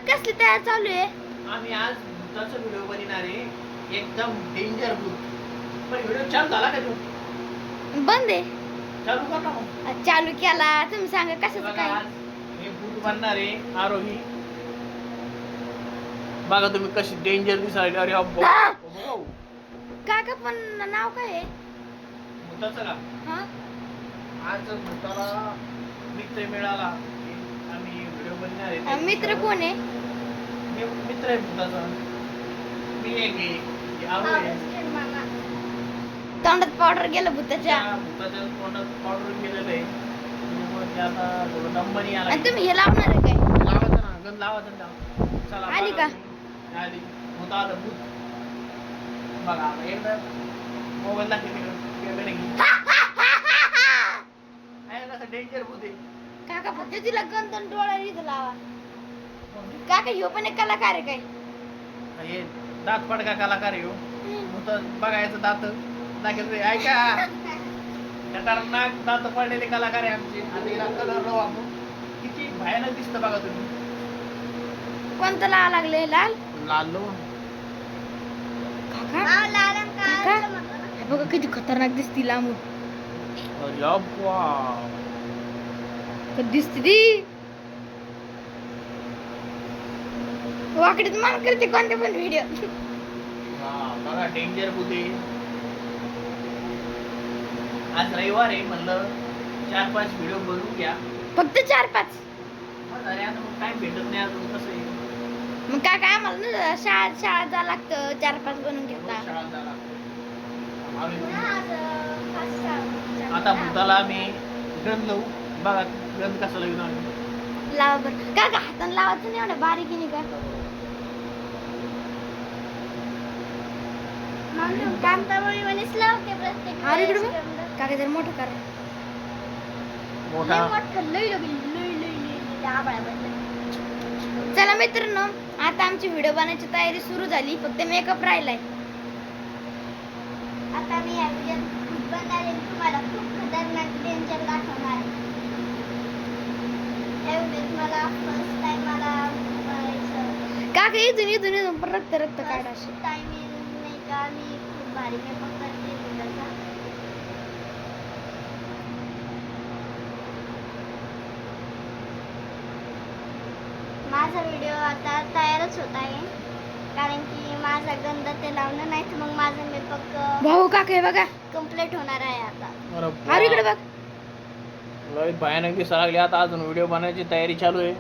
कसली तयार चालू आहे? आम्ही आज भूताचा व्हिडिओ बनवणार आहे, एकदम डेंजर भूत. पण व्हिडिओ चालू झाला का तू? बंद आहे. चालू कर ना मग. चालू केला. तुम्ही सांगा कशाचं बघा, काय? आज हे भूत बनणार आहे आरोही. बघा तुम्ही कशी डेंजर दिसायला. अरे अब्बा, काका पण नाव काय आहे? भूताचं का? हा? आज भूताला मित्र मिळाला. आम्ही व्हिडिओ बनवणार आहे. मित्र कोण आहे? मित्र आहे भूताचा. मी एक आहे. आरोही. तोंडात पावडर गेलं भूताच्या. भूताच्या तोंडात पावडर गेलेलं आहे. त्यामुळे ते आता थोडं नंबरही आला. आणि तुम्ही हे लावणार आहे काय? लावायचं ना, गंध लावायचं ना. चला आली बघा का? तुम्ही. आली. भूत आलं भूत. बघा आता एकदा मोबाईल दाखवते कसं डेंजर भूत आहे. काका फक्त तिला गंधन डोळ्याला इथं लावा. काका ह्यो पण एक कलाकार आहे काय? हे दात पडका कलाकार आहे हो. भूत बघायचं दात दाखवते. ऐका, खतरनाक दात पडलेले कलाकार आहे आमचे. आता हिला कलर लावू आपण. किती भयानक दिसतं बघा तुम्ही. कोणतं लावा लागले? लाल? लाल लो. काका काका हे बघा किती खतरनाक दिसती लांबून. अरे अब्बा. कधी दिसते ती वाकडीत मान करते कोणते पण व्हिडिओ. हा बघा डेंजर भूत आहे. आज रविवार आहे, म्हणलं 4-5 व्हिडिओ बनवून घ्या. फक्त 4-5? अरे आता मग टाइम भेटत नाही अजून. कसं आहे, मग काका आम्हाला ना शाळेत जावं लागतं. 4-5 बनवून घेता. रोज शाळेत जायला लागतं. आता भूताला आम्ही गंध लावू. बघा गंध कसा लावून आम्ही. लावा बरं काका. हाताने लावायचं नाही एवढं बारीक आहे का? अरे इकडे बघ. काका जर मोठं कर. मोठा चला मित्रांनो, आता आमची व्हिडिओ बनवायची तयारी सुरू झाली. फक्त मेकअप राहिलाय. आता मी या व्हिडिओत बनणार आहे, तुम्हाला खूप खतरनाक डेंजर दाखवणार आहे. या व्हिडिओत मला फर्स्ट टाइम मला करायचं. काका इथून पण रक्त काढा असे. फर्स्ट टाइम नाही का, मी खूप भारी मेकअप करते भूताचा. माझा व्हिडिओ आता तयारच होत आहे, कारण की माझा गंध ते लावणं नाही तर मग माझा मेकअप भाऊ काका हे बघा. कम्प्लीट होणार आहे आता. अरे इकडे बघ. लय भयानक दिसायला लागली. आता अजून व्हिडिओ बनवायची तयारी चालू आहे.